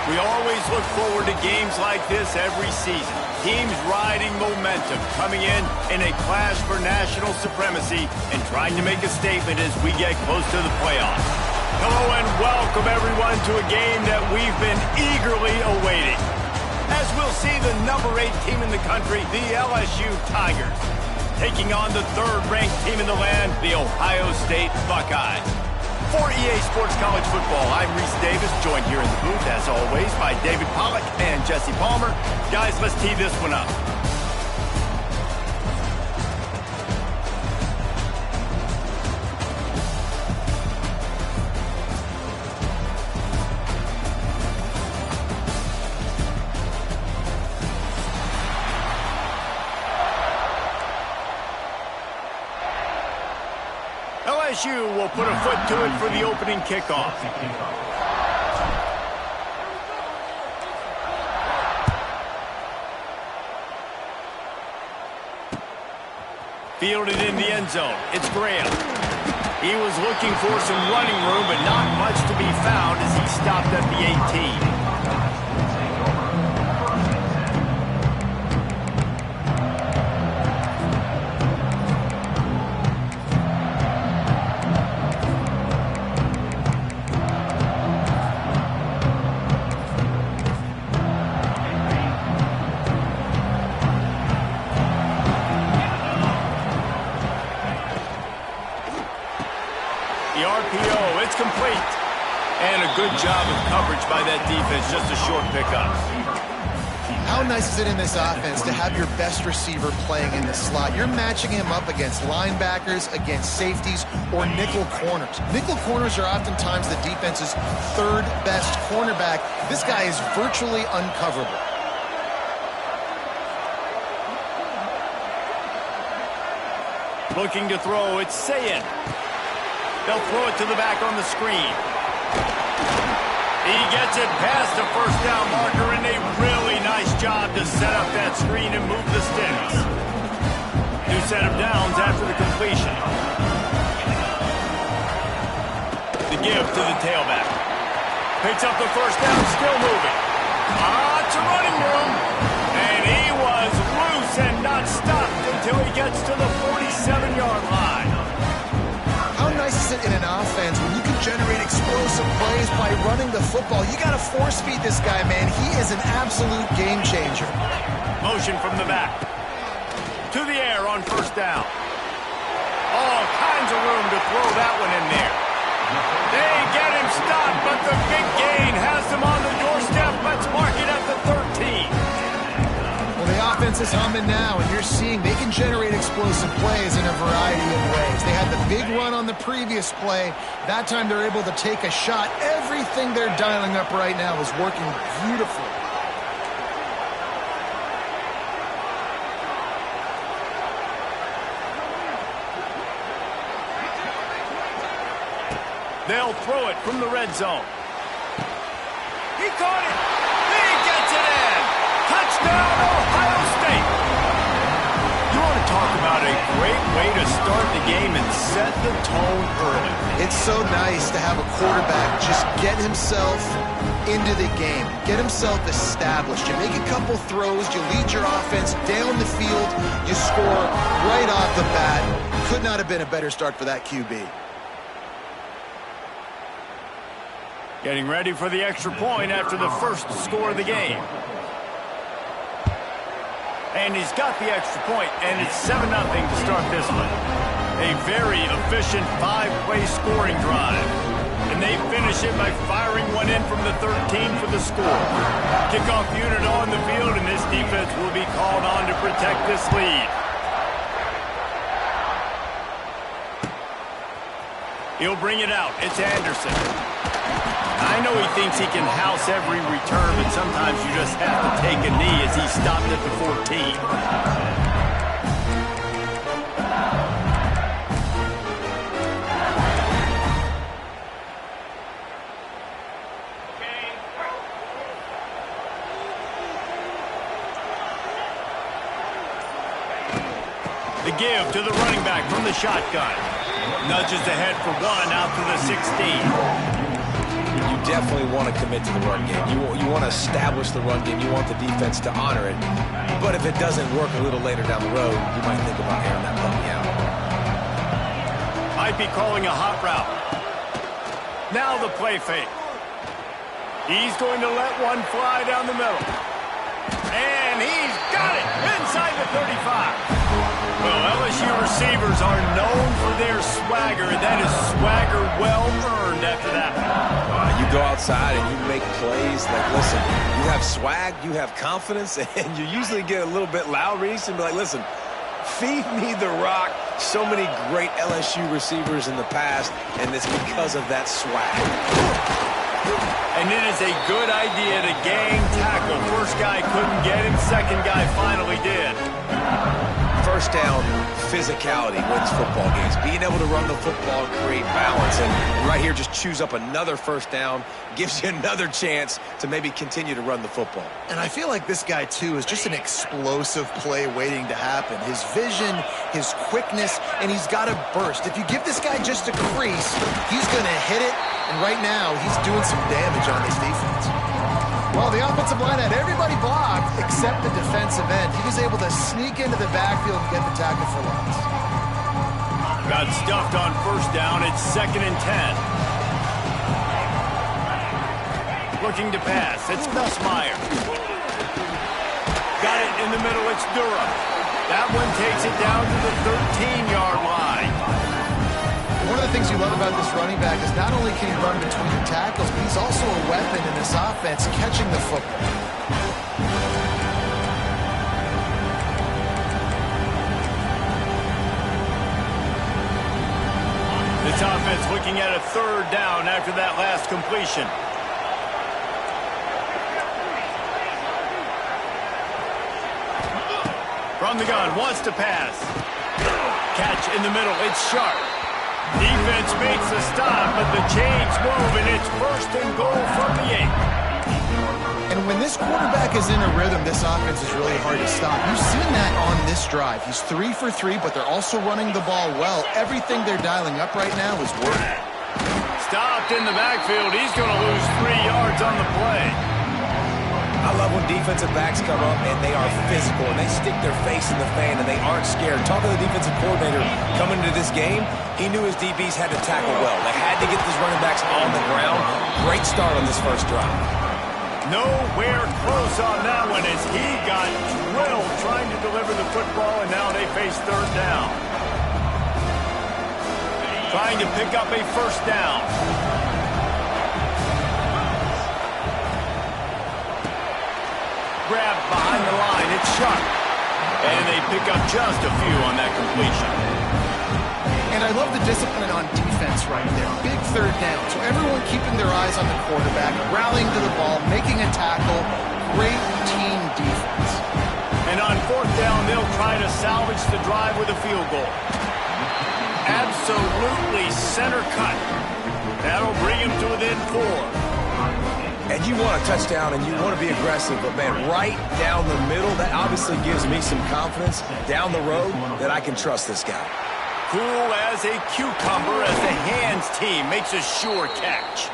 We always look forward to games like this every season. Teams riding momentum, coming in a clash for national supremacy and trying to make a statement as we get close to the playoffs. Hello and welcome everyone to a game that we've been eagerly awaiting. As we'll see the number 8 team in the country, the LSU Tigers, taking on the 3rd-ranked team in the land, the Ohio State Buckeyes. For EA Sports College Football, I'm Reese Davis, joined here in the booth, as always, by David Pollack and Jesse Palmer. Guys, let's tee this one up. LSU will put a foot to it for the opening kickoff. Fielded in the end zone. It's Graham. He was looking for some running room, but not much to be found as he stopped at the 18. The RPO, it's complete. And a good job of coverage by that defense, just a short pickup. How nice is it in this offense to have your best receiver playing in the slot? You're matching him up against linebackers, against safeties, or nickel corners. Nickel corners are oftentimes the defense's 3rd best cornerback. This guy is virtually uncoverable. Looking to throw, it's Sayin. They'll throw it to the back on the screen. He gets it past the first down marker, and a really nice job to set up that screen and move the sticks. New set of downs after the completion. The give to the tailback. Picks up the first down, still moving. Lots of running room. And he was loose and not stopped until he gets to the 47-yard line. How nice is it in an offense when you can generate explosive plays by running the football? You got to force feed this guy, man. He is an absolute game changer. Motion from the back. To the air on first down. All kinds of room to throw that one in there. They get him stopped, but the big gain has them on the doorstep. Let's mark it at the 13. Well, the offense is humming now, and you're seeing they can generate explosive plays in a variety of ways. They had the big run on the previous play. That time they're able to take a shot. Everything they're dialing up right now is working beautifully. They'll throw it from the red zone. He caught it. He gets it in. Touchdown, Ohio State. You want to talk about a great way to start the game and set the tone early. It's so nice to have a quarterback just get himself into the game, get himself established. You make a couple throws, you lead your offense down the field, you score right off the bat. Could not have been a better start for that QB. Getting ready for the extra point after the first score of the game. And he's got the extra point, and it's 7-0 to start this one. A very efficient 5-play scoring drive. And they finish it by firing one in from the 13 for the score. Kickoff unit on the field, and this defense will be called on to protect this lead. He'll bring it out. It's Anderson. I know he thinks he can house every return, but sometimes you just have to take a knee as he stopped at the 14. The give to the running back from the shotgun. Nudges ahead for one out to the 16. You definitely want to commit to the run game. You want to establish the run game. You want the defense to honor it. But if it doesn't work a little later down the road, you might think about airing that puppy out. Might be calling a hot route. Now the play fake. He's going to let one fly down the middle. And he's got it inside the 35. Well, LSU receivers are known for their swagger, and that is swagger well earned after that. You go outside and you make plays. Like, listen, you have swag, you have confidence, and you usually get a little bit loud, Reese, and be like, listen, feed me the rock. So many great LSU receivers in the past, and it's because of that swag. And it is a good idea to gang tackle. First guy couldn't get him, second guy finally did. First down, physicality wins football games. Being able to run the football and create balance. And right here, just choose up another first down, gives you another chance to maybe continue to run the football. And I feel like this guy, too, is just an explosive play waiting to happen. His vision, his quickness, and he's got a burst. If you give this guy just a crease, he's going to hit it. And right now, he's doing some damage on this defense. Well, the offensive line had everybody blocked except the defensive end. He was able to sneak into the backfield and get the tackle for loss. Got stuffed on first down. It's 2nd and 10. Looking to pass. It's Nussmeier. Got it in the middle. It's Durham. That one takes it down to the 13-yard line. One of the things you love about this running back is not only can he run between the tackles, but he's also a weapon in this offense, catching the football. This offense looking at a 3rd down after that last completion. From the gun, wants to pass. Catch in the middle, it's Sharp. Defense makes a stop, but the chains move, and it's 1st and goal from the 8. And when this quarterback is in a rhythm, this offense is really hard to stop. You've seen that on this drive. He's 3 for 3, but they're also running the ball well. Everything they're dialing up right now is working. Stopped in the backfield. He's going to lose 3 yards on the play. I love when defensive backs come up and they are physical and they stick their face in the fan and they aren't scared. Talking to the defensive coordinator coming into this game, he knew his DBs had to tackle well. They had to get these running backs on the ground. Great start on this first drive. Nowhere close on that one as he got drilled trying to deliver the football, and now they face 3rd down. Trying to pick up a 1st down. Grab behind the line, it's Sharp. And they pick up just a few on that completion. And I love the discipline on defense right there. Big 3rd down. So everyone keeping their eyes on the quarterback, rallying to the ball, making a tackle. Great team defense. And on 4th down, they'll try to salvage the drive with a field goal. Absolutely center cut. That'll bring him to within 4. And you want a touchdown and you want to be aggressive, but man, right down the middle, that obviously gives me some confidence down the road that I can trust this guy. Cool as a cucumber as the hands team makes a sure catch.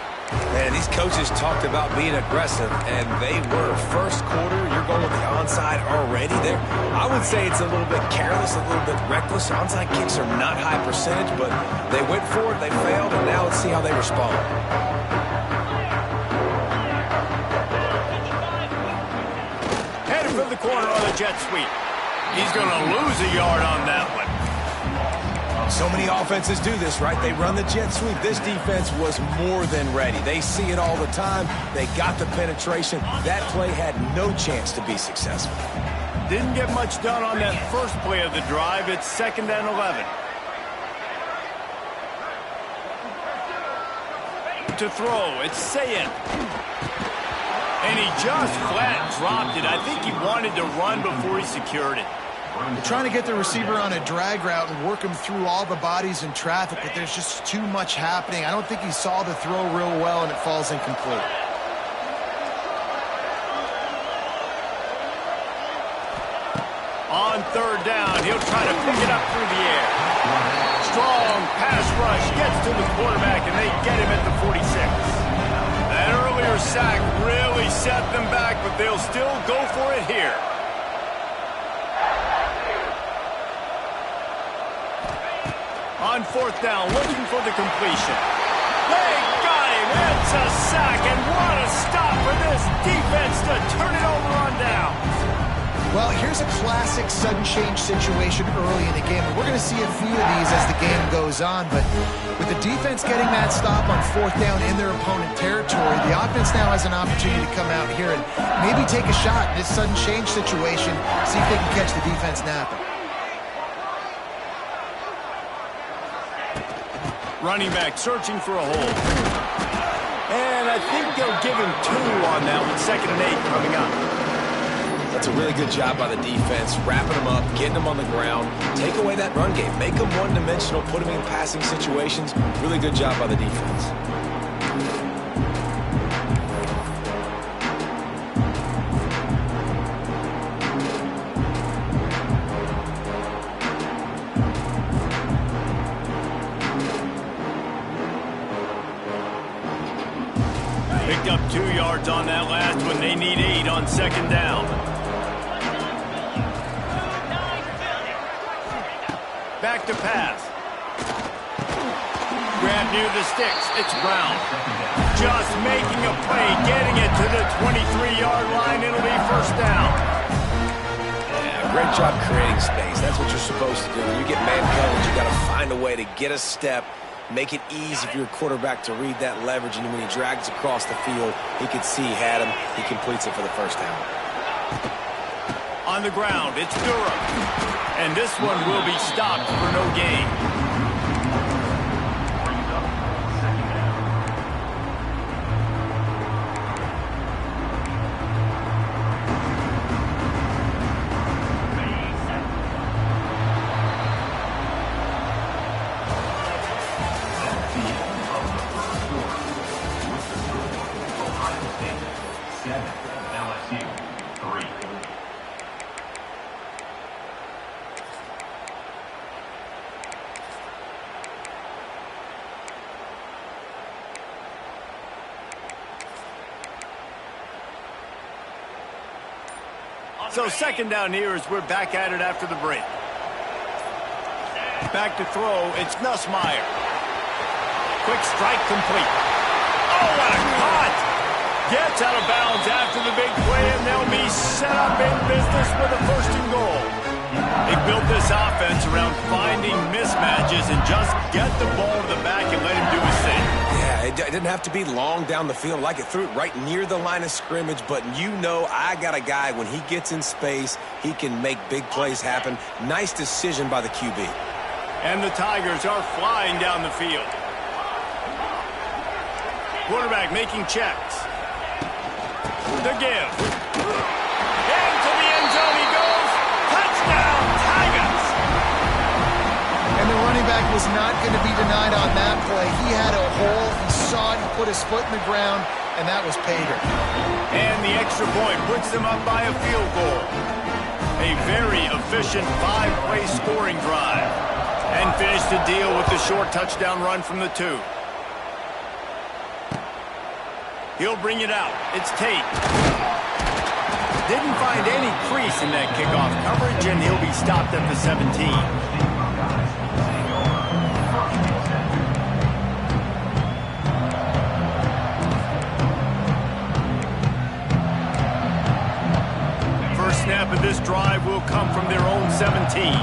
Man, these coaches talked about being aggressive, and they were. First quarter, you're going with the onside already there. I would say it's a little bit careless, a little bit reckless. Onside kicks are not high percentage, but they went for it, they failed, and now let's see how they respond. Headed for the corner on the jet sweep. He's going to lose a yard on that one. So many offenses do this, right? They run the jet sweep. This defense was more than ready. They see it all the time. They got the penetration. That play had no chance to be successful. Didn't get much done on that first play of the drive. It's 2nd and 11. To throw, it's Sayin. And he just flat dropped it. I think he wanted to run before he secured it. They're trying to get the receiver on a drag route and work him through all the bodies in traffic, but there's just too much happening. I don't think he saw the throw real well, and it falls incomplete. On 3rd down, he'll try to pick it up through the air. Strong pass rush gets to the quarterback, and they get him at the 46. And their sack really set them back, but they'll still go for it here. On fourth down, looking for the completion. They got him. It's a sack, and what a stop for this defense to turn it over on down. Well, here's a classic sudden change situation early in the game. We're going to see a few of these as the game goes on, but with the defense getting that stop on fourth down in their opponent territory, the offense now has an opportunity to come out here and maybe take a shot in this sudden change situation, see if they can catch the defense napping. Running back searching for a hole. And I think they'll give him 2 on that one. 2nd and 8 coming up. That's a really good job by the defense, wrapping them up, getting them on the ground. Take away that run game. Make them one-dimensional, put them in passing situations. Really good job by the defense. Picked up 2 yards on that last one. They need 8 on 2nd down. Back to pass. Grab near the sticks. It's Brown. Just making a play, getting it to the 23-yard line. It'll be 1st down. Yeah, great job creating space. That's what you're supposed to do. When you get man coverage, you got to find a way to get a step, make it easy for your quarterback to read that leverage, and when he drags across the field, he can see he had him. He completes it for the 1st down. On the ground, it's Durham. And this one will be stopped for no gain. So 2nd down here as we're back at it after the break. Back to throw, it's Nussmeier. Quick strike complete. Oh, what a cut! Gets out of bounds after the big play, and they'll be set up in business with a 1st and goal. They built this offense around finding mismatches and just get the ball to the back and let him do his thing. Yeah, it didn't have to be long down the field. Like it threw it right near the line of scrimmage, but you know I got a guy, when he gets in space, he can make big plays happen. Nice decision by the QB. And the Tigers are flying down the field. Quarterback making checks. The give. Into the end zone he goes. Touchdown, Tigers! And the running back was not going to be denied on that play. He had a hole, he saw it, he put his foot in the ground, and that was Pater. And the extra point puts them up by a field goal. A very efficient 5-play scoring drive. And finish the deal with the short touchdown run from the 2. He'll bring it out. It's Tate. Didn't find any crease in that kickoff coverage, and he'll be stopped at the 17. First snap of this drive will come from their own 17.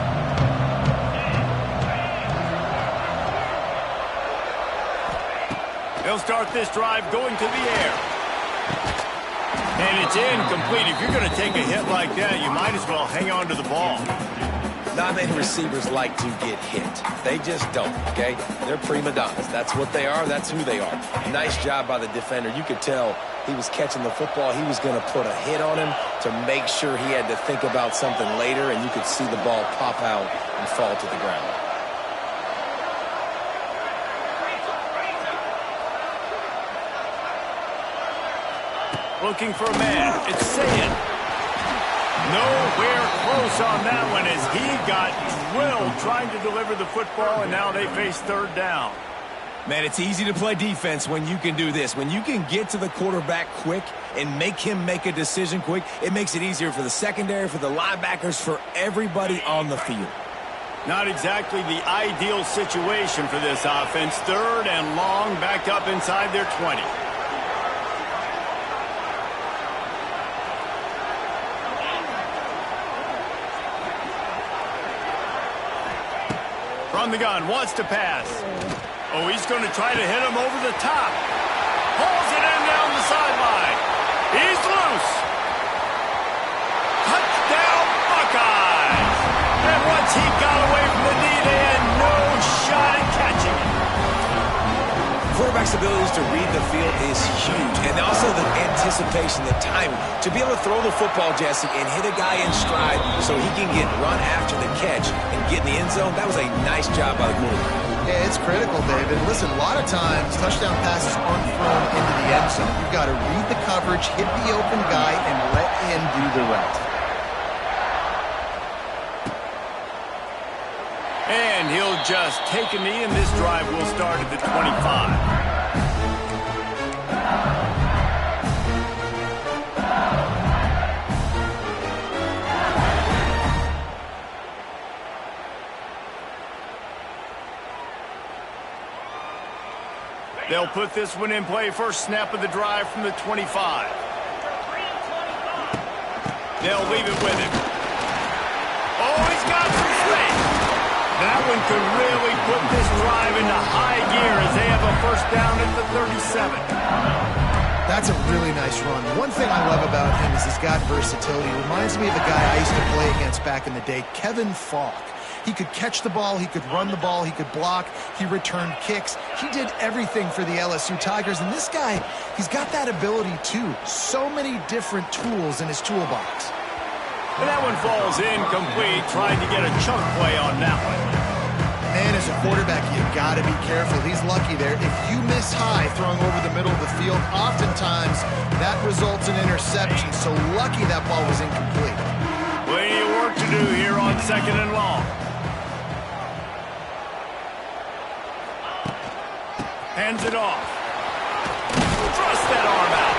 They'll start this drive going to the air. And it's incomplete. If you're going to take a hit like that, you might as well hang on to the ball. Not many receivers like to get hit. They just don't, okay? They're prima donnas. That's what they are. That's who they are. Nice job by the defender. You could tell he was catching the football. He was going to put a hit on him to make sure he had to think about something later, and you could see the ball pop out and fall to the ground. Looking for a man. It's Sayed. Nowhere close on that one as he got drilled trying to deliver the football, and now they face 3rd down. Man, it's easy to play defense when you can do this. When you can get to the quarterback quick and make him make a decision quick, it makes it easier for the secondary, for the linebackers, for everybody on the field. Not exactly the ideal situation for this offense. 3rd and long, back up inside their 20. From the gun, wants to pass. Oh, he's going to try to hit him over the top. Pulls it in down the sideline. He's loose. Touchdown, Buckeyes. And once he got away from the knee, they had no shot at catching it. Quarterback's abilities to read the field is huge. And also the anticipation, the timing. To be able to throw the football, Jesse, and hit a guy in stride so he can get run after the catch and get in the end zone, that was a nice job by the quarterback. Yeah, it's critical, David. Listen, a lot of times touchdown passes aren't thrown into the end zone. You've got to read the coverage, hit the open guy, and let him do the rest. And he'll just take a knee, and this drive will start at the 25. They'll put this one in play. First snap of the drive from the 25. They'll leave it with him. Oh, he's got some space. That one could really put this drive into high gear as they have a first down at the 37. That's a really nice run. One thing I love about him is he's got versatility. Reminds me of a guy I used to play against back in the day, Kevin Falk. He could catch the ball, he could run the ball, he could block, he returned kicks. He did everything for the LSU Tigers, and this guy, he's got that ability too. So many different tools in his toolbox. And that one falls incomplete, trying to get a chunk play on that one. Man, as a quarterback, you got to be careful. He's lucky there. If you miss high throwing over the middle of the field, oftentimes that results in interception. So lucky that ball was incomplete. Plenty of work to do here on 2nd and long. Hands it off. Thrust that arm out.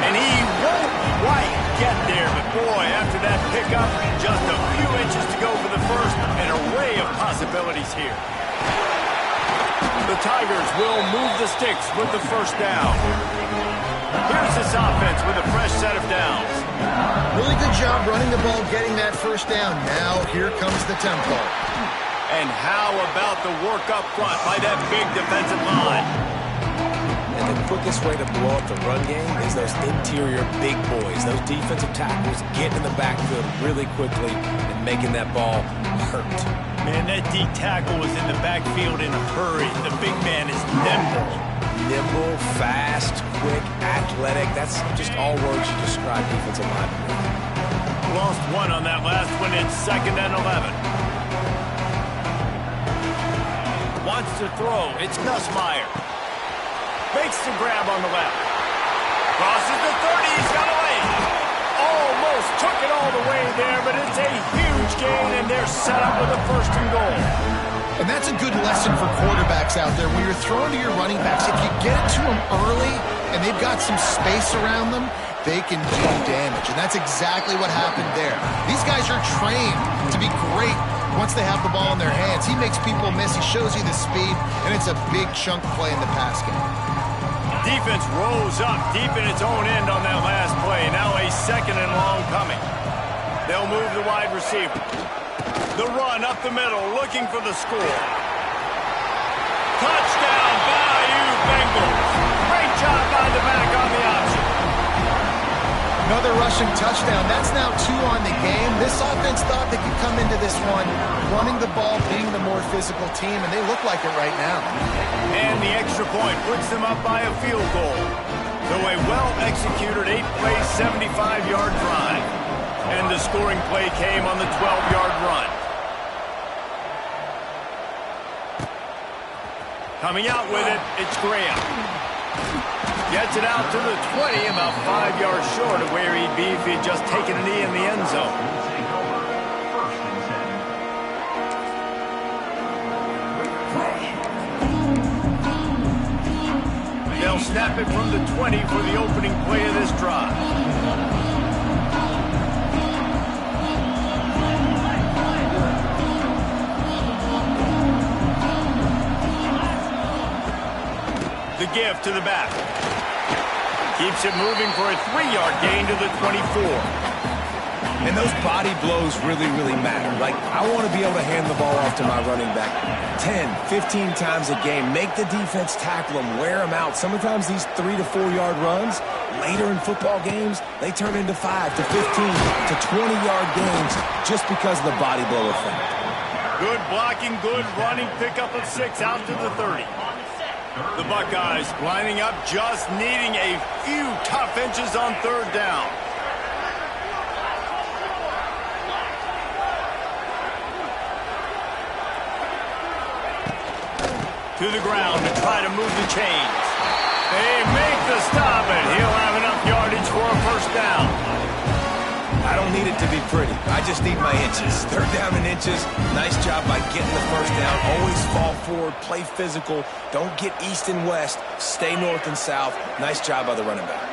And he won't quite get there, but boy, after that pickup, just a few inches to go for the first. An array of possibilities here. The Tigers will move the sticks with the first down. Here's this offense with a fresh set of downs. Really good job running the ball, getting that first down. Now here comes the tempo. And how about the work up front by that big defensive line? And the quickest way to blow up the run game is those interior big boys, those defensive tackles getting in the backfield really quickly and making that ball hurt. Man, that D tackle was in the backfield in a hurry. The big man is nimble. Nimble, fast, quick, athletic. That's just all words to describe defensive linemen. Lost one on that last one. It's 2nd and 11. Wants to throw. It's Nussmeier. Makes the grab on the left. Crosses the 30. He's got away. Almost took it all the way there, but it's a huge gain, and they're set up with a 1st and goal. And that's a good lesson for quarterbacks out there. When you're throwing to your running backs, if you get it to them early and they've got some space around them, they can do damage. And that's exactly what happened there. These guys are trained to be great once they have the ball in their hands. He makes people miss. He shows you the speed, and it's a big chunk play in the pass game. Defense rose up deep in its own end on that last play. Now a 2nd and long coming. They'll move the wide receiver. The run up the middle, looking for the score. Touchdown, Bayou Bengals. Great job by the back on the option. Another rushing touchdown. That's now 2 on the game. This offense thought they could come into this one running the ball, being the more physical team, and they look like it right now. And the extra point puts them up by a field goal. So a well-executed 8-play, 75-yard drive. And the scoring play came on the 12-yard run. Coming out with it, it's Graham. Gets it out to the 20, about 5 yards short of where he'd be if he'd just taken a knee in the end zone. snap it from the 20 for the opening play of this drive. The give to the back. Keeps it moving for a 3-yard gain to the 24. And those body blows really, really matter. Like, I want to be able to hand the ball off to my running back 10, 15 times a game. Make the defense tackle them, wear them out. Sometimes these 3 to 4 yard runs, later in football games, they turn into 5 to 15 to 20-yard games just because of the body blow effect. Good blocking, good running, pickup of 6 out to the 30. The Buckeyes lining up, just needing a few tough inches on 3rd down. To the ground to try to move the chains. They make the stop, and he'll have enough yardage for a 1st down. I don't need it to be pretty. I just need my inches. 3rd down and inches. Nice job by getting the 1st down. Always fall forward, play physical. Don't get east and west. Stay north and south. Nice job by the running back.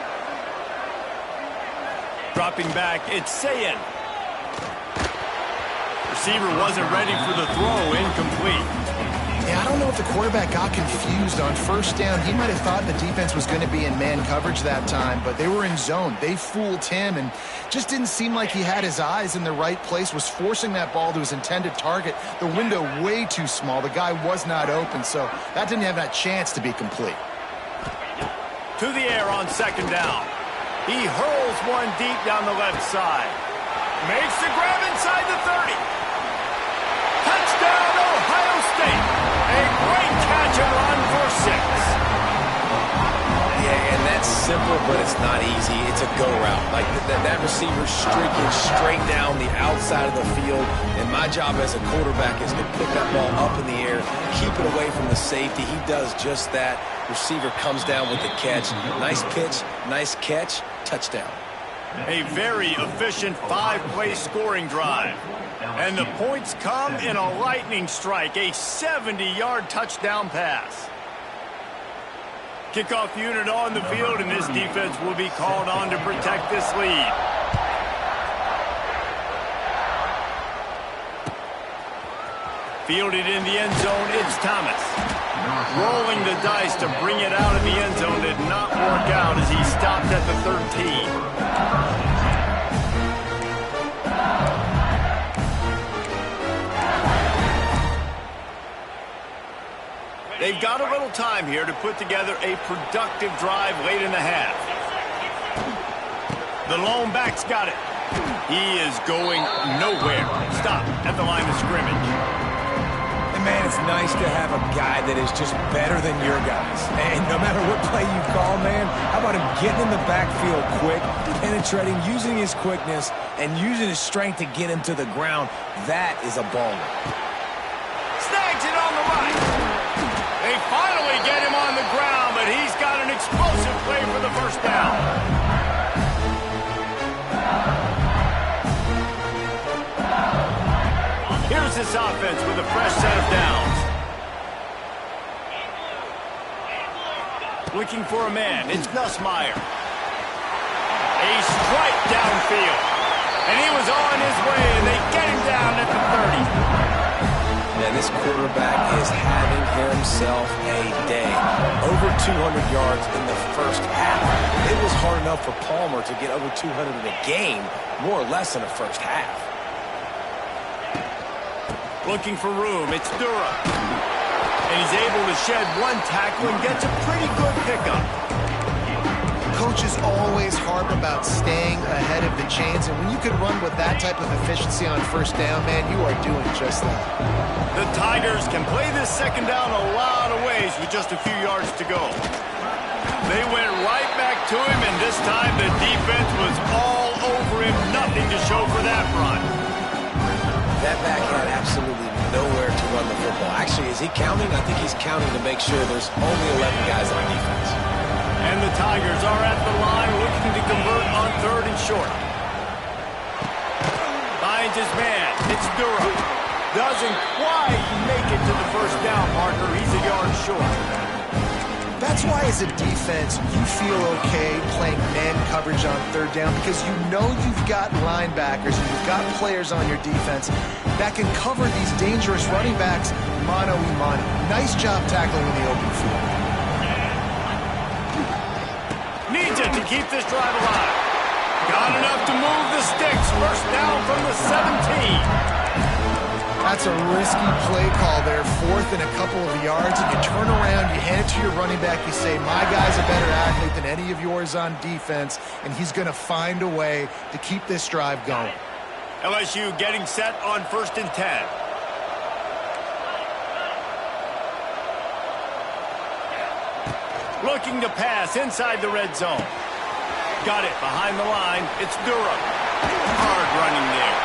Dropping back, it's Sayin. Receiver wasn't ready for the throw, incomplete. Yeah, I don't know if the quarterback got confused on 1st down. He might have thought the defense was going to be in man coverage that time, but they were in zone. They fooled him and just didn't seem like he had his eyes in the right place, was forcing that ball to his intended target. The window way too small. The guy was not open, so that didn't have that chance to be complete. To the air on 2nd down. He hurls one deep down the left side. Makes the grab inside the 30. Touchdown, Ohio State. A great catch and run for 6. Yeah, and that's simple, but it's not easy. It's a go route. Like that receiver streaking straight down the outside of the field. And my job as a quarterback is to pick that ball up in the air, keep it away from the safety. He does just that. Receiver comes down with the catch. Nice pitch, nice catch, touchdown. A very efficient 5-play scoring drive. And the points come in a lightning strike, a 70-yard touchdown pass. Kickoff unit on the field, and this defense will be called on to protect this lead. Fielded in the end zone, it's Thomas. Rolling the dice to bring it out of the end zone did not work out as he stopped at the 13. They've got a little time here to put together a productive drive late in the half. The lone back's got it. He is going nowhere. Stop at the line of scrimmage. And man, it's nice to have a guy that is just better than your guys. And no matter what play you call, man, how about him getting in the backfield quick, penetrating, using his quickness, and using his strength to get him to the ground? That is a baller. Snags it on the right. They finally get him on the ground, but he's got an explosive play for the 1st down. Here's this offense with a fresh set of downs. Looking for a man, it's Nussmeier. A strike downfield. And he was on his way, and they get him down at the 30. Man, this quarterback is having himself a day. Over 200 yards in the 1st half. It was hard enough for Palmer to get over 200 in a game, more or less in the 1st half. Looking for room, it's Dura. And he's able to shed one tackle and gets a pretty good pickup. Coaches always harp about staying ahead of the chains, and when you can run with that type of efficiency on 1st down, man, you are doing just that. The Tigers can play this 2nd down a lot of ways with just a few yards to go. They went right back to him, and this time the defense was all over him. Nothing to show for that run. That back had absolutely nowhere to run the football. Actually, is he counting? I think he's counting to make sure there's only 11 guys on defense. And the Tigers are at the line looking to convert on 3rd and short. Finds his man. It's Dura. Doesn't quite make it to the 1st down marker. He's a yard short. That's That's why as a defense, you feel okay playing man coverage on third down because you know you've got linebackers and you've got players on your defense that can cover these dangerous running backs mano-a-mano. Nice job tackling in the open field. Needs it to keep this drive alive. Got enough to move the sticks. First down from the 17. That's a risky play call there, 4th and a couple of yards, and you turn around, you hand it to your running back, you say, my guy's a better athlete than any of yours on defense, and he's going to find a way to keep this drive going. LSU getting set on 1st and 10. Looking to pass inside the red zone. Got it behind the line. It's Durham. Hard running there.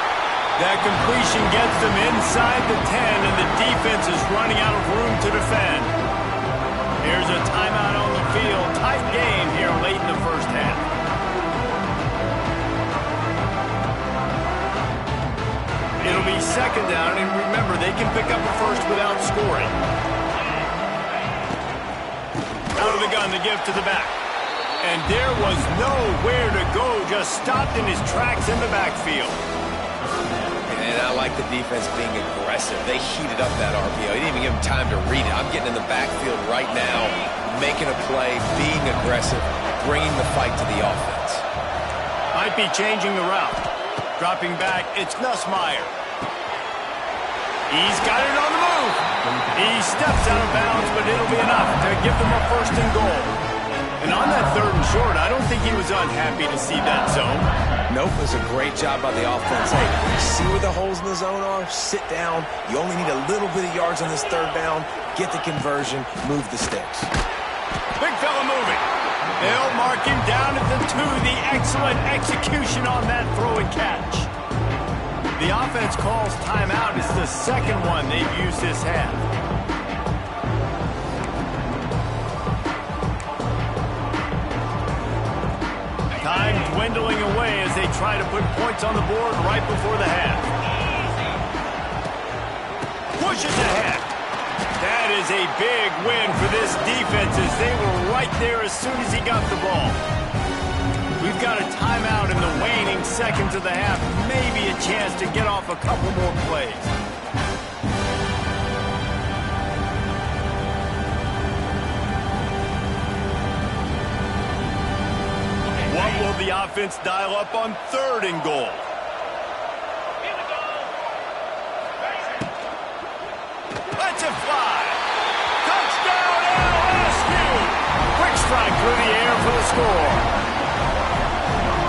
That completion gets them inside the 10, and the defense is running out of room to defend. Here's a timeout on the field. Tight game here late in the first half. It'll be 2nd down, and remember, they can pick up a first without scoring. Out of the gun, the give to the back. And there was nowhere to go, just stopped in his tracks in the backfield. And I like the defense being aggressive. They heated up that RPO. He didn't even give him time to read it. I'm getting in the backfield right now, making a play, being aggressive, bringing the fight to the offense. Might be changing the route. Dropping back, it's Nussmeier. He's got it on the move. He steps out of bounds, but it'll be enough to give them a 1st and goal. And on that 3rd and short, I don't think he was unhappy to see that zone. Nope, it was a great job by the offense. Hey, you see where the holes in the zone are? Sit down. You only need a little bit of yards on this 3rd down. Get the conversion. Move the sticks. Big fella moving. They'll mark him down at the 2. The excellent execution on that throw and catch. The offense calls timeout. It's the 2nd one they've used this half. Time dwindling away as they try to put points on the board right before the half. Pushes ahead. That is a big win for this defense as they were right there as soon as he got the ball. We've got a timeout in the waning seconds of the half. Maybe a chance to get off a couple more plays. What will the offense dial up on 3rd and goal? Let's it fly. Touchdown LSU. Quick strike through the air for the score.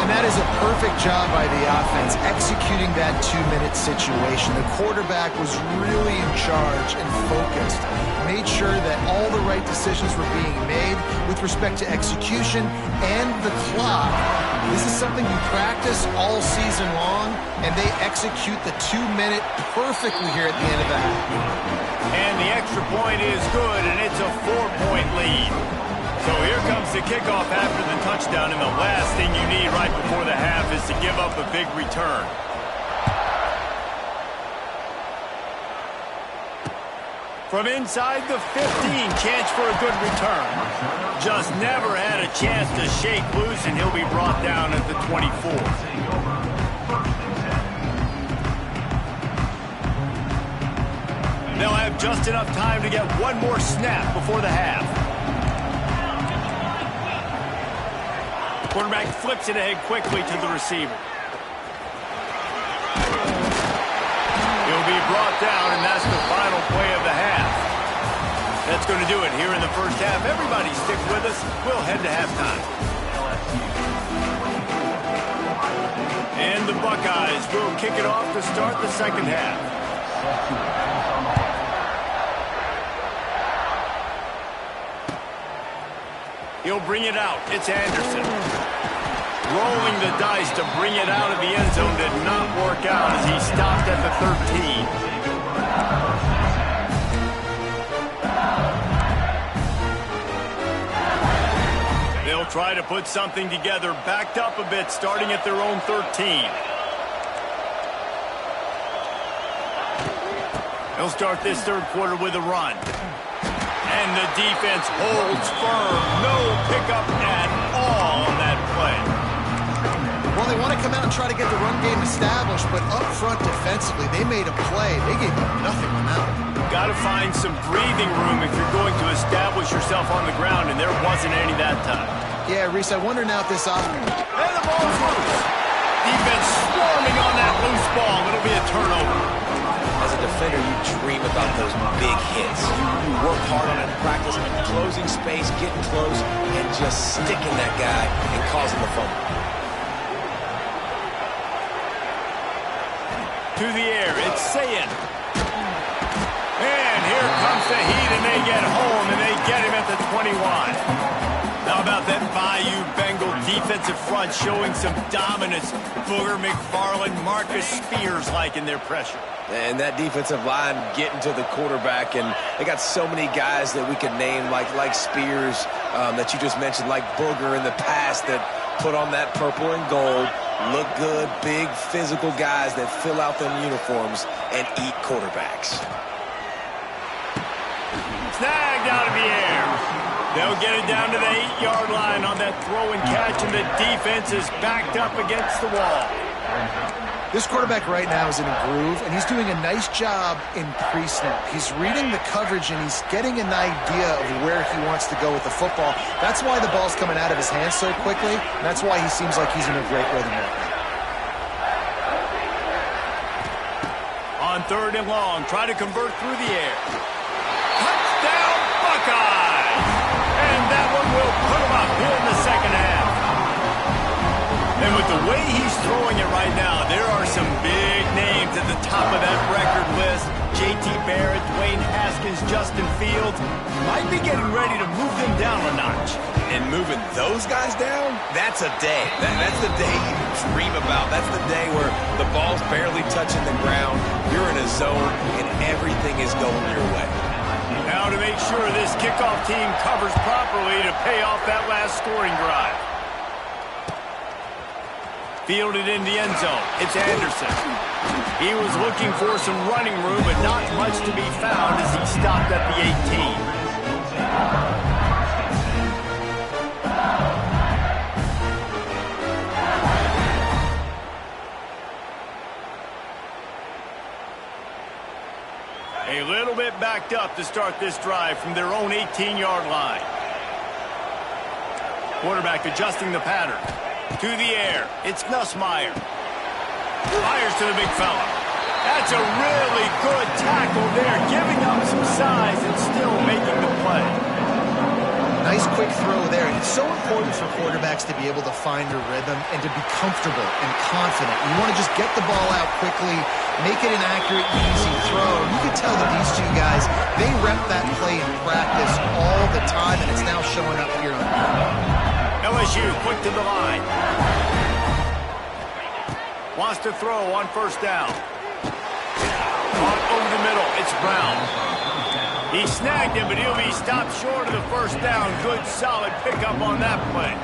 And that is a perfect job by the offense, executing that 2-minute situation. The quarterback was really in charge and focused, made sure that all the right decisions were being made with respect to execution and the clock. This is something you practice all season long, and they execute the 2-minute perfectly here at the end of the half. And the extra point is good, and it's a 4-point lead. So here comes the kickoff after the touchdown, and the last thing you need right before the half is to give up a big return. From inside the 15, chance for a good return. Just never had a chance to shake loose, and he'll be brought down at the 24. They'll have just enough time to get one more snap before the half. Quarterback flips it ahead quickly to the receiver. He'll be brought down, and that's the final play of the half. That's going to do it here in the first half. Everybody stick with us. We'll head to halftime. And the Buckeyes will kick it off to start the 2nd half. He'll bring it out. It's Anderson. Rolling the dice to bring it out of the end zone did not work out as he stopped at the 13. They'll try to put something together, backed up a bit, starting at their own 13. They'll start this 3rd quarter with a run. And the defense holds firm. No pickup at all on that play. Well, they want to come out and try to get the run game established, but up front defensively, they made a play. They gave nothing on that one. Got to find some breathing room if you're going to establish yourself on the ground, and there wasn't any that time. Yeah, Reese, I wonder now if this offense... And the ball's loose. Defense swarming on that loose ball. It'll be a turnover. As a defender, you dream about those big hits. You work hard on it in practice, closing space, getting close, and just sticking that guy and causing the fumble. To the air, it's Sayin. And here comes the heat, and they get home, and they get him at the 21. How about that Bayou Bengal defensive front showing some dominance? Booger McFarland, Marcus Spears-like in their pressure. And that defensive line getting to the quarterback, and they got so many guys that we could name, like Spears, that you just mentioned, like Booger in the past, that put on that purple and gold, look good, big, physical guys that fill out them uniforms and eat quarterbacks. Snagged out of the air. They'll get it down to the 8-yard line on that throw and catch, and the defense is backed up against the wall. This quarterback right now is in a groove, and he's doing a nice job in pre-snap. He's reading the coverage, and he's getting an idea of where he wants to go with the football. That's why the ball's coming out of his hands so quickly, and that's why he seems like he's in a great rhythm right now. On 3rd and long, try to convert through the air. Touchdown, Buckeyes! And that one will put him up here in the second half. And with the way he's throwing it right now, there are some big names at the top of that record list. J.T. Barrett, Dwayne Haskins, Justin Fields might be getting ready to move them down a notch. And moving those guys down, that's a day. That's the day you dream about. That's the day where the ball's barely touching the ground, you're in a zone, and everything is going your way. Now to make sure this kickoff team covers properly to pay off that last scoring drive. Fielded in the end zone. It's Anderson. He was looking for some running room, but not much to be found as he stopped at the 18. A little bit backed up to start this drive from their own 18-yard line. Quarterback adjusting the pattern. To the air, it's Nussmeier. Fires to the big fella. That's a really good tackle there, giving up some size and still making the play. Nice quick throw there. It's so important for quarterbacks to be able to find a rhythm and to be comfortable and confident. You want to just get the ball out quickly, make it an accurate, easy throw. You can tell that these two guys, they rep that play in practice all the time, and it's now showing up here on the field. LSU quick to the line. Wants to throw on 1st down. Caught over the middle. It's Brown. He snagged him, but he'll be stopped short of the 1st down. Good, solid pickup on that play.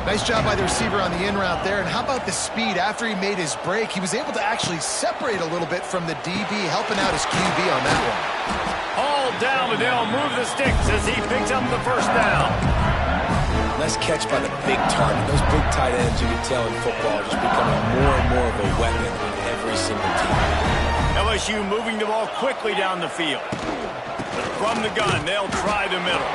Nice job by the receiver on the in route there. And how about the speed? After he made his break, he was able to actually separate a little bit from the DB, helping out his QB on that one. All down, but they'll move the sticks as he picks up the 1st down. Nice catch by the big target. Those big tight ends, you can tell in football, just becoming more and more of a weapon on every single team. LSU moving the ball quickly down the field. From the gun, they'll try the middle.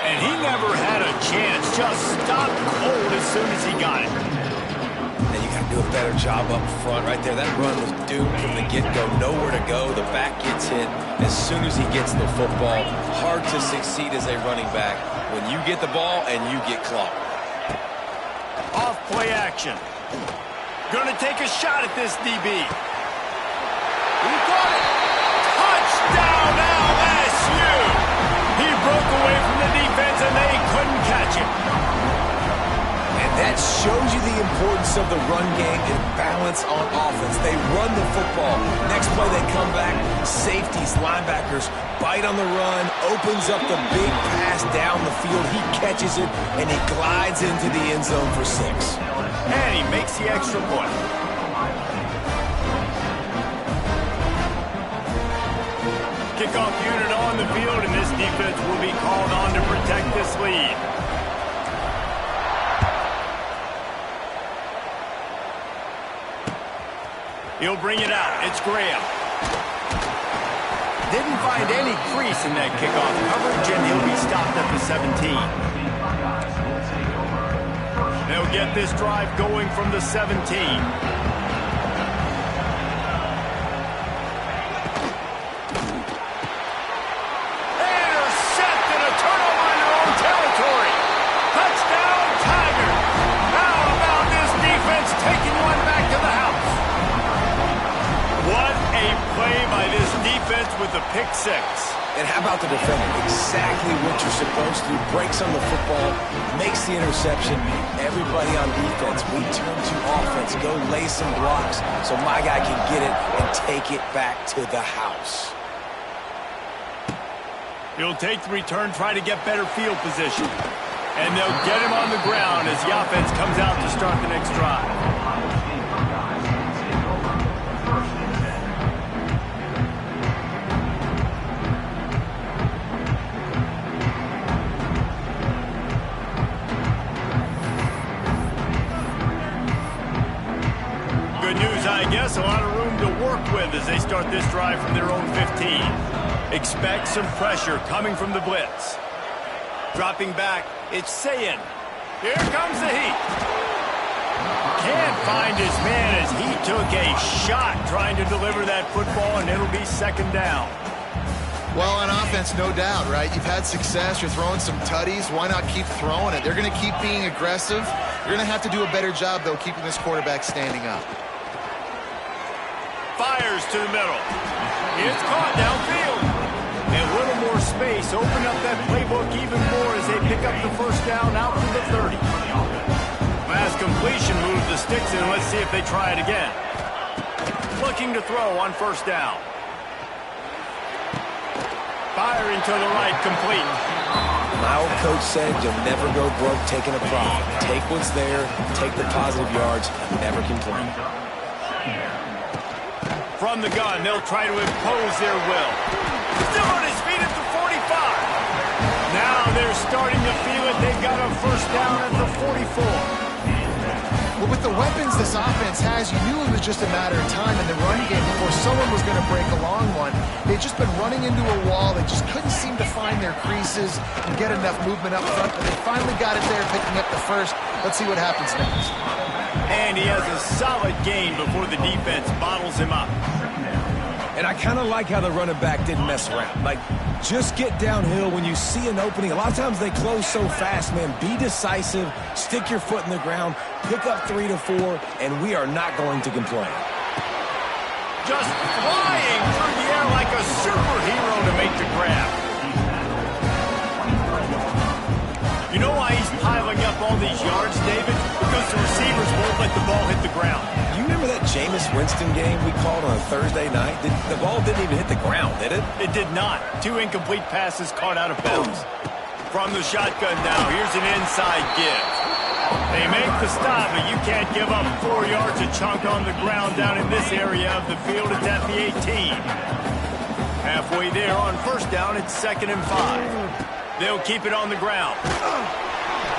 And he never had a chance. Just stopped cold as soon as he got it. And you got to do a better job up front right there. That run was doomed from the get-go. Nowhere to go. The back gets hit as soon as he gets the football. Hard to succeed as a running back when you get the ball and you get clocked. Off play action. Gonna take a shot at this DB. He got it. Touchdown LSU. He broke away from the defense and they couldn't catch him. And that shows you the importance of the run game and balance on offense. They run the football. Next play they come back. Safeties, linebackers bite on the run, opens up the big pass down the field. He catches it, and he glides into the end zone for 6. And he makes the extra point. kickoff unit on the field, and this defense will be called on to protect this lead. He'll bring it out. It's Graham. Didn't find any crease in that kickoff coverage, and he'll be stopped at the 17. They'll get this drive going from the 17. With the pick six. And how about the defender? Exactly what you're supposed to do. Breaks on the football, makes the interception. Everybody on defense, we turn to offense. Go lay some blocks so my guy can get it and take it back to the house. He'll take the return, try to get better field position. And they'll get him on the ground as the offense comes out to start the next drive. A lot of room to work with as they start this drive from their own 15. Expect some pressure coming from the blitz. Dropping back, it's Sayin. Here comes the heat. Can't find his man as he took a shot trying to deliver that football, and it'll be second down. Well, on offense, no doubt, right? You've had success. You're throwing some tutties. Why not keep throwing it? They're going to keep being aggressive. You're going to have to do a better job, though, keeping this quarterback standing up. Fires to the middle. It's caught downfield. And a little more space. Open up that playbook even more as they pick up the first down out from the 30. Fast completion moves the sticks in. Let's see if they try it again. Looking to throw on first down. Firing to the right, complete. My old coach said you'll never go broke taking a profit. Take what's there, take the positive yards, and never complain. From the gun, they'll try to impose their will. Still on his feet at the 45. Now they're starting to feel it. They've got a first down at the 44. Well, with the weapons this offense has, you knew it was just a matter of time in the run game before someone was going to break a long one. They've just been running into a wall. They just couldn't seem to find their creases and get enough movement up front, but they finally got it there, picking up the first. Let's see what happens next. And he has a solid gain before the defense bottles him up. And I kind of like how the running back didn't mess around. Like, just get downhill when you see an opening. A lot of times they close so fast, man. Be decisive, stick your foot in the ground, pick up 3 to 4, and we are not going to complain. Just flying through the air like a superhero to make the grab. You know why he's piling up all these yards, David? Because the receivers won't let the ball hit the ground. You remember that Jameis Winston game we called on a Thursday night? The ball didn't even hit the ground, did it? It did not. 2 incomplete passes caught out of bounds. From the shotgun now, here's an inside give. They make the stop, but you can't give up 4 yards a chunk on the ground down in this area of the field. It's at the 18. Halfway there on first down, it's 2nd and 5. They'll keep it on the ground.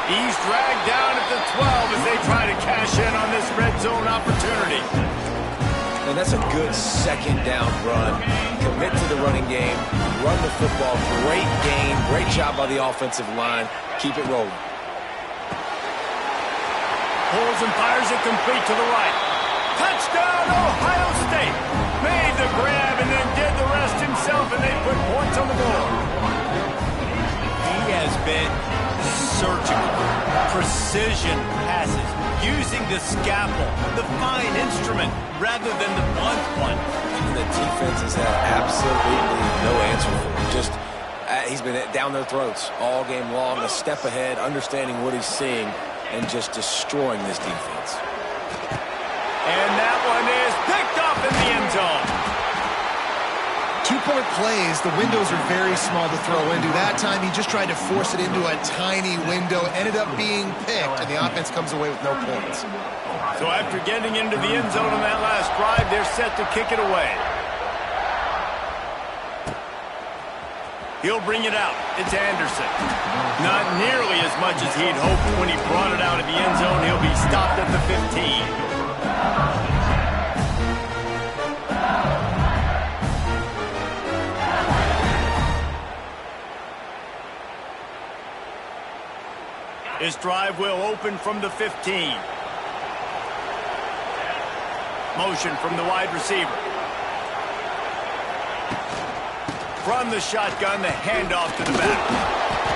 He's dragged down at the 12 as they try to cash in on this red zone opportunity. And that's a good second down run. Commit to the running game, run the football. Great game, great job by the offensive line. Keep it rolling. Pulls and fires it complete to the right. Touchdown, Ohio State. Made the grab and then did the rest himself, and they put points on the board. He has been surgical, precision passes, using the scalpel, the fine instrument, rather than the blunt one. And the defense has had absolutely no answer for him. Just, he's been down their throats all game long, a step ahead, understanding what he's seeing, and just destroying this defense. And that one is picked up in the end zone. 2-point plays, the windows are very small to throw into. That time, he just tried to force it into a tiny window, ended up being picked, and the offense comes away with no points. So after getting into the end zone on that last drive, they're set to kick it away. He'll bring it out. It's Anderson. Not nearly as much as he'd hoped when he brought it out of the end zone. He'll be stopped at the 15. This drive will open from the 15. Motion from the wide receiver. From the shotgun, the handoff to the back.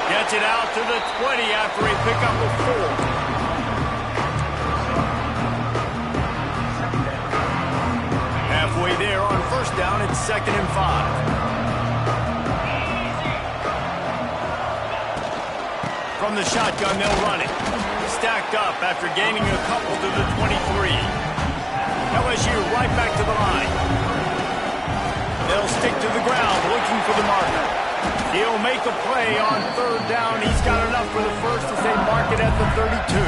Gets it out to the 20 after a pickup of 4. Halfway there on first down, it's 2nd and 5. From the shotgun, they'll run it. Stacked up after gaining a couple to the 23. LSU right back to the line. They'll stick to the ground, looking for the marker. He'll make a play on 3rd down. He's got enough for the first as they mark it at the 32.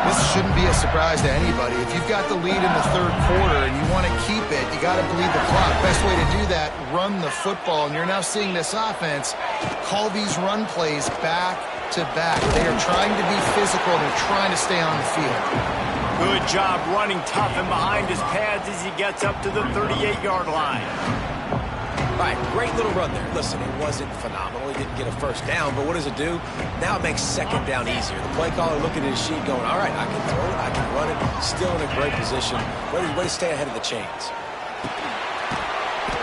This shouldn't be a surprise to anybody. If you've got the lead in the 3rd quarter and you want to keep it, you got to bleed the clock. Best way to do that, run the football. And you're now seeing this offense call these run plays back to back. They are trying to be physical. They're trying to stay on the field. Good job running tough and behind his pads as he gets up to the 38-yard line. All right, great little run there. Listen, it wasn't phenomenal. He didn't get a first down, but what does it do? Now it makes 2nd down easier. The play caller looking at his sheet going, all right, I can throw it, I can run it. Still in a great position. Way to stay ahead of the chains.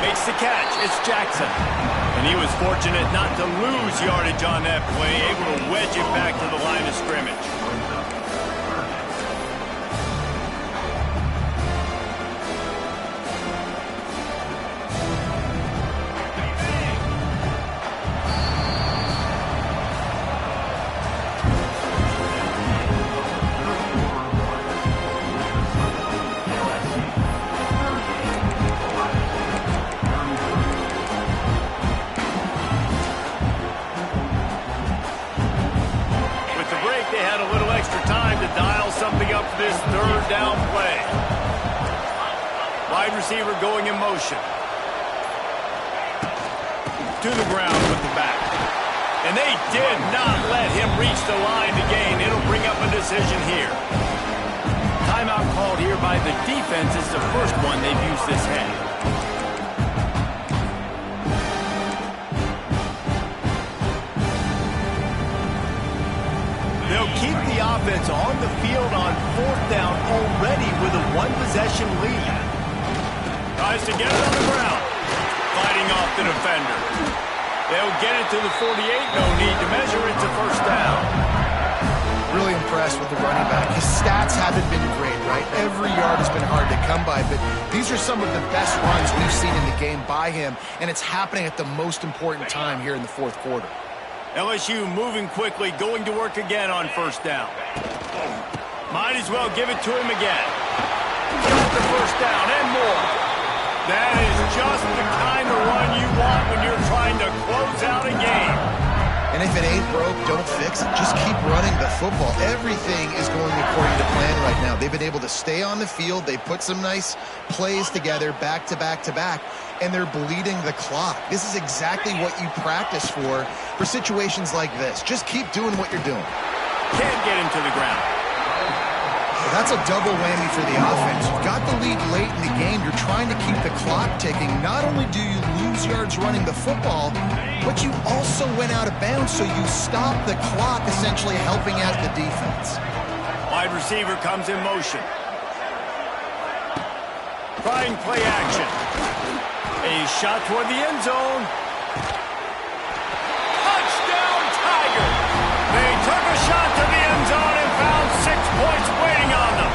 Makes the catch. It's Jackson. And he was fortunate not to lose yardage on that play, able to wedge it back to the line of scrimmage. This 3rd down play. Wide receiver going in motion. To the ground with the back. And they did not let him reach the line to gain. It'll bring up a decision here. Timeout called here by the defense. It's the first one they've used this half. They'll keep the offense on the field on 4th down already with a 1-possession lead. Tries to get it on the ground. Fighting off the defender. They'll get it to the 48. No need to measure it to 1st down. Really impressed with the running back. His stats haven't been great, right? Every yard has been hard to come by, but these are some of the best runs we've seen in the game by him, and it's happening at the most important time here in the 4th quarter. LSU moving quickly, going to work again on 1st down. Might as well give it to him again. Got the 1st down and more. That is just the kind of run you want when you're trying to close out a game. And if it ain't broke, don't fix it. Just keep running the football. Everything is going according to plan right now. They've been able to stay on the field. They put some nice plays together back to back to back, and they're bleeding the clock. This is exactly what you practice for situations like this. Just keep doing what you're doing. Can't get him to the ground. Well, that's a double whammy for the offense. You've got the lead late in the game. You're trying to keep the clock ticking. Not only do you lose yards running the football, but you also went out of bounds, so you stop the clock, essentially helping out the defense. Wide receiver comes in motion. Trying play action. A shot toward the end zone. Touchdown, Tiger! They took a shot to the end zone and found 6 points waiting on them.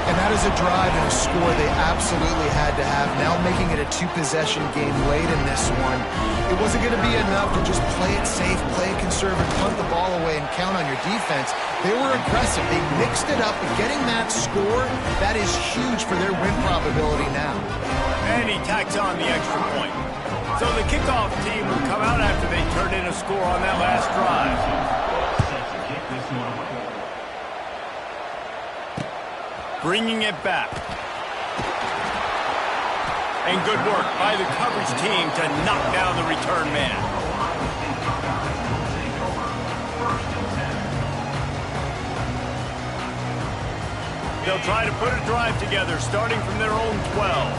And that is a drive and a score they absolutely had to have. Now making it a 2-possession game late in this one. It wasn't going to be enough to just play it safe, play it conservative, punt the ball away, and count on your defense. They were aggressive. They mixed it up, and getting that score, that is huge for their win probability now. And he tacks on the extra point. So the kickoff team will come out after they turned in a score on that last drive. Bringing it back. And good work by the coverage team to knock down the return man. They'll try to put a drive together, starting from their own 12.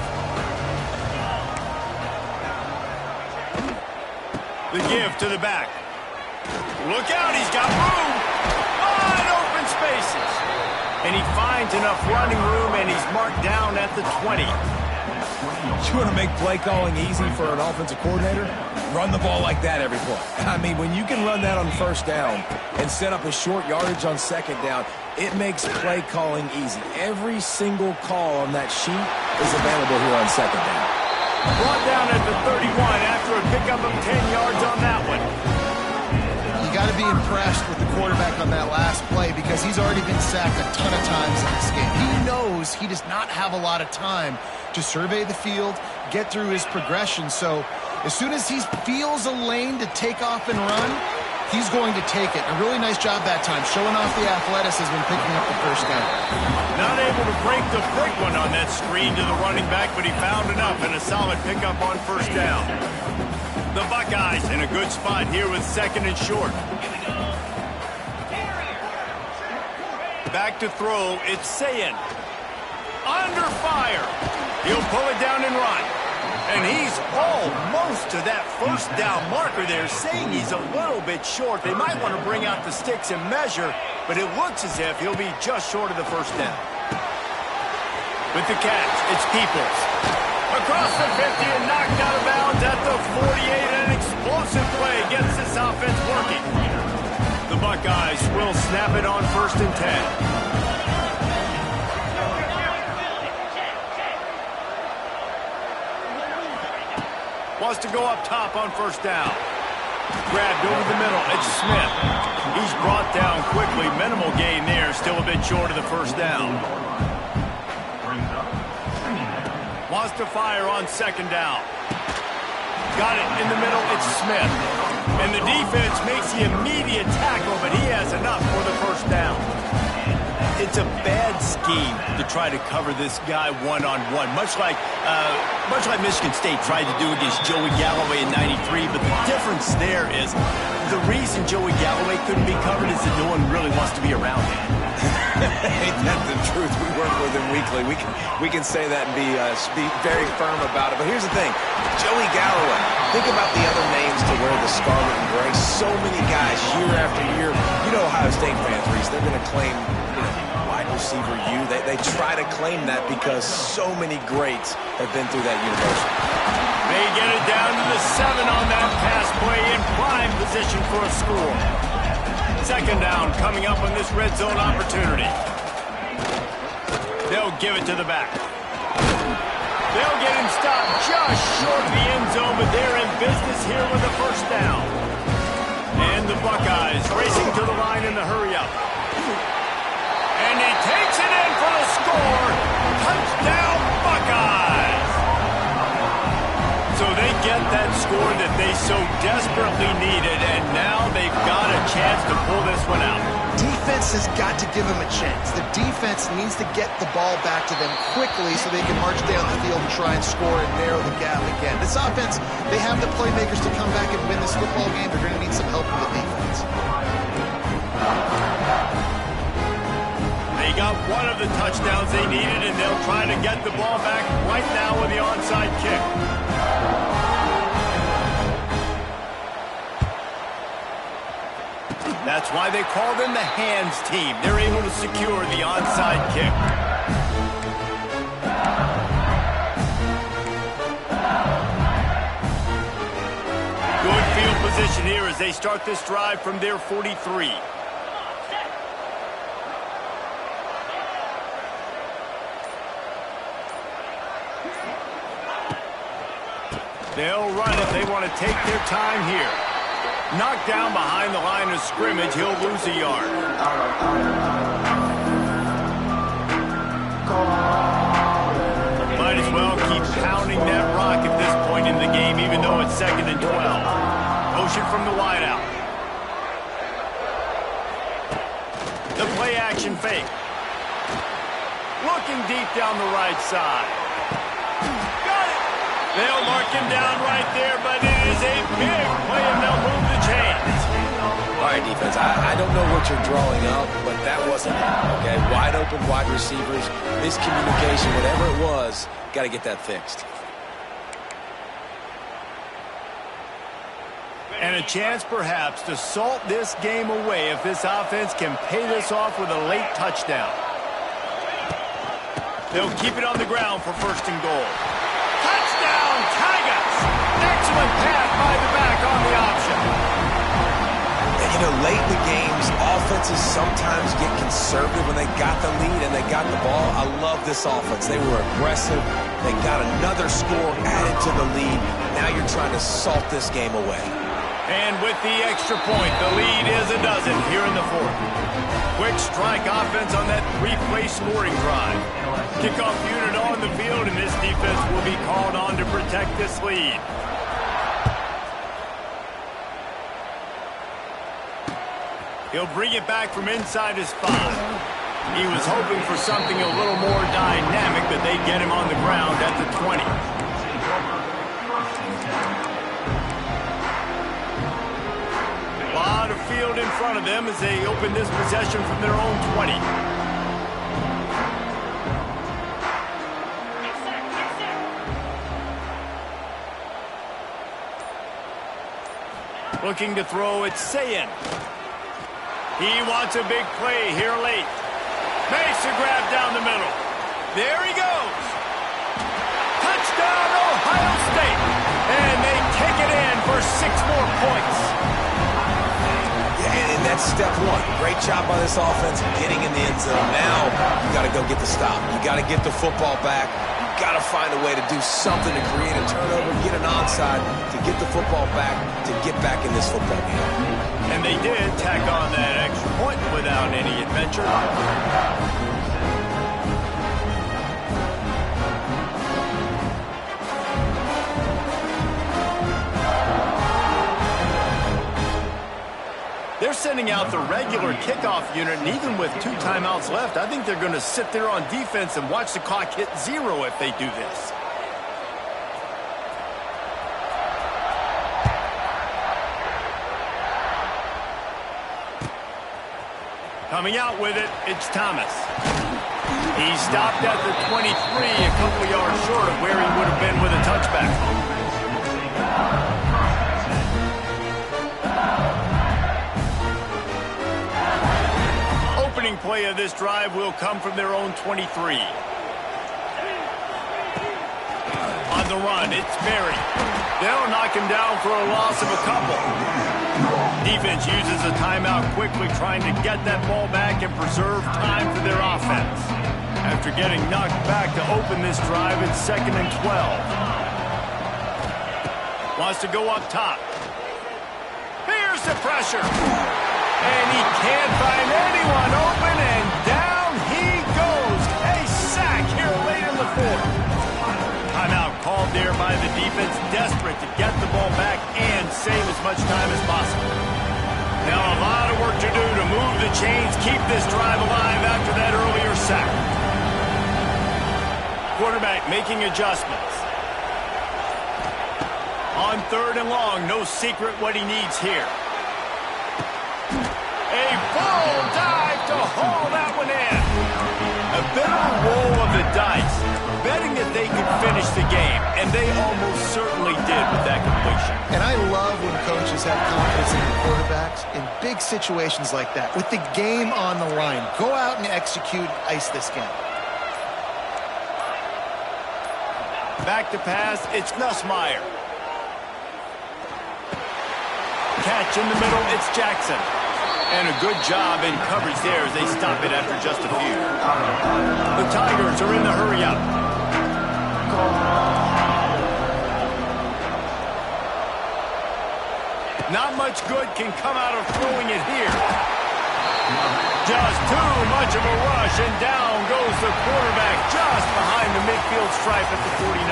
The give to the back. Look out, he's got room. Wide open spaces. And he finds enough running room, and he's marked down at the 20. You want to make play calling easy for an offensive coordinator? Run the ball like that every play. I mean, when you can run that on first down and set up a short yardage on second down, it makes play calling easy. Every single call on that sheet is available here on second down. Brought down at the 31 after a pickup of 10 yards on that one. You got to be impressed with the quarterback on that last play because he's already been sacked a ton of times in this game. He knows he does not have a lot of time to survey the field, get through his progression. So as soon as he feels a lane to take off and run, he's going to take it. A really nice job that time, showing off the athleticism and picking up the first down. Not able to break the big one on that screen to the running back, but he found enough and a solid pickup on first down. The Buckeyes in a good spot here with second and short. Back to throw, it's Sayin. Under fire. He'll pull it down and run. And he's almost to that first down marker there, saying he's a little bit short. They might want to bring out the sticks and measure, but it looks as if he'll be just short of the first down. With the catch, it's Peoples. Across the 50 and knocked out of bounds at the 48. An explosive play gets this offense working. The Buckeyes will snap it on first and 10. Wants to go up top on first down. Grabbed over the middle. It's Smith. He's brought down quickly. Minimal gain there. Still a bit short of the first down. Wants to fire on second down. Got it in the middle. It's Smith. And the defense makes the immediate tackle, but he has enough for the first down. It's a bad scheme to try to cover this guy one-on-one, much like Michigan State tried to do against Joey Galloway in '93. But the difference there is the reason Joey Galloway couldn't be covered is that no one really wants to be around him. Ain't that the truth? We work with him weekly. We can say that and be very firm about it. But here's the thing. Joey Galloway, think about the other names to wear the scarlet and gray. So many guys year after year. You know Ohio State fans, Reese, they're going to claim wide receiver U. They try to claim that because so many greats have been through that university. They get it down to the 7 on that pass play in prime position for a score. Second down coming up on this red zone opportunity. They'll give it to the back. They'll get him stopped just short of the end zone, but they're in business here with the first down. And the Buckeyes racing to the line in the hurry-up. And he takes it in for the score. Touchdown, Buckeyes! So they get that score that they so desperately needed, and now they've got a chance to pull this one out. Defense has got to give them a chance. The defense needs to get the ball back to them quickly so they can march down the field and try and score and narrow the gap again. This offense, they have the playmakers to come back and win this football game. They're going to need some help from the defense. They got one of the touchdowns they needed, and they'll try to get the ball back right now with the onside kick. That's why they call them the hands team. They're able to secure the onside kick. Good field position here as they start this drive from their 43. They'll run it. They want to take their time here. Knocked down behind the line of scrimmage. He'll lose a yard. Might as well keep pounding that rock at this point in the game, even though it's 2nd and 12. Motion from the wideout. The play action fake. Looking deep down the right side. Got it. They'll mark him down right there, but it is a big play, and they'll move the chains. All right, defense, I don't know what you're drawing up, but that wasn't it, okay? Wide open wide receivers, miscommunication, whatever it was, got to get that fixed. And a chance, perhaps, to salt this game away if this offense can pay this off with a late touchdown. They'll keep it on the ground for first and goal. Touchdown, Tigers! Excellent pass by the back on the option. And, you know, late in the games, offenses sometimes get conservative when they got the lead and they got the ball. I love this offense. They were aggressive. They got another score added to the lead. Now you're trying to salt this game away. And with the extra point, the lead is a dozen here in the fourth. Quick strike offense on that three-play scoring drive. Kickoff unit on the field, and this defense will be called on to protect this lead. He'll bring it back from inside his 5. He was hoping for something a little more dynamic, but they get him on the ground at the 20. A lot of field in front of them as they open this possession from their own 20. Looking to throw, it's Sayin. He wants a big play here late. Makes a grab down the middle. There he goes. Touchdown, Ohio State. And they take it in for 6 more points. Yeah, and that's step one. Great job by this offense getting in the end zone. Now you got to go get the stop. You got to get the football back. You got to find a way to do something to create a turnover, get an onside, to get the football back, to get back in this football game. And they did tack on that extra point without any adventure. They're sending out the regular kickoff unit, and even with 2 timeouts left, I think they're going to sit there on defense and watch the clock hit 0 if they do this. Coming out with it, it's Thomas. He stopped at the 23, a couple of yards short of where he would have been with a touchback. Opening play of this drive will come from their own 23. On the run, it's Berry. They'll knock him down for a loss of a couple. Defense uses a timeout quickly, trying to get that ball back and preserve time for their offense. After getting knocked back to open this drive, it's 2nd and 12. Wants to go up top. Here's the pressure. And he can't find anyone open, and down he goes. A sack here late in the fourth. Timeout called there by the defense, desperate to get the ball back and save as much time as possible. Now a lot of work to do to move the chains, keep this drive alive after that earlier sack. Quarterback making adjustments. On 3rd and long, no secret what he needs here. A full dive to haul that one in. A bit of a roll of the dice, betting that they could finish the game, and they almost certainly did with that completion. And I love when coaches have confidence in their quarterbacks in big situations like that. With the game on the line, go out and execute, ice this game. Back to pass, it's Nussmeier. Catch in the middle, it's Jackson. And a good job in coverage there as they stop it after just a few. The Tigers are in the hurry-up. Not much good can come out of throwing it here. Just too much of a rush, and down goes the quarterback just behind the midfield stripe at the 49.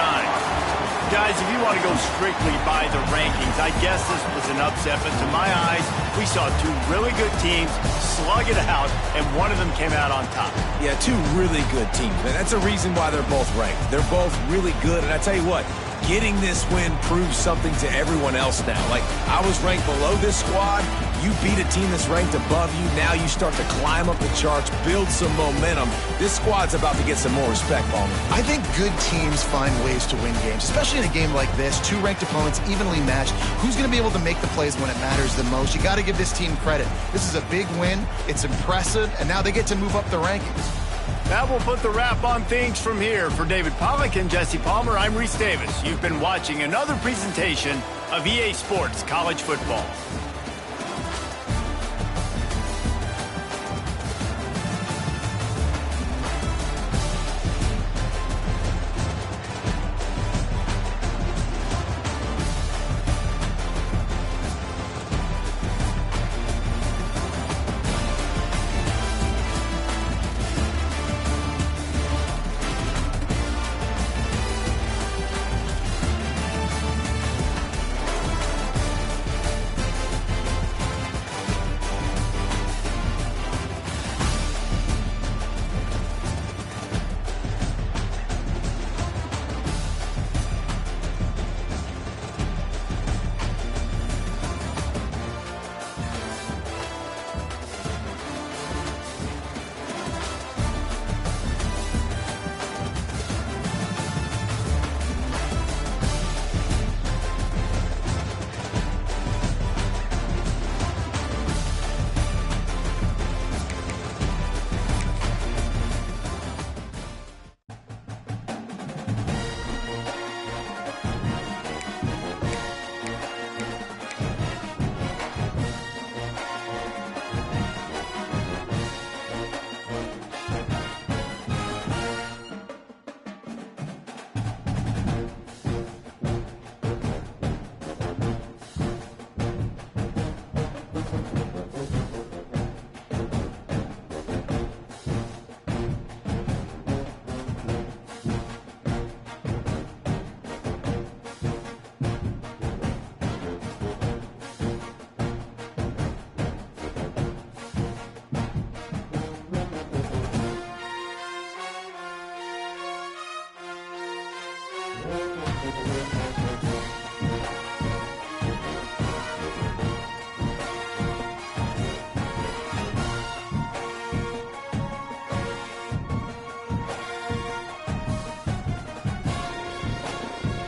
Guys, if you want to go strictly by the rankings, I guess this was an upset, but to my eyes, we saw 2 really good teams slug it out, and one of them came out on top. Yeah, 2 really good teams, man. That's a reason why they're both ranked. They're both really good, and I tell you what, getting this win proves something to everyone else now. Like, I was ranked below this squad. You beat a team that's ranked above you. Now you start to climb up the charts, build some momentum. This squad's about to get some more respect, Ballman. I think good teams find ways to win games, especially in a game like this. Two ranked opponents evenly matched. Who's going to be able to make the plays when it matters the most? You got to give this team credit. This is a big win. It's impressive, and now they get to move up the rankings. That will put the wrap on things from here. For David Pollack and Jesse Palmer, I'm Reese Davis. You've been watching another presentation of EA Sports College Football.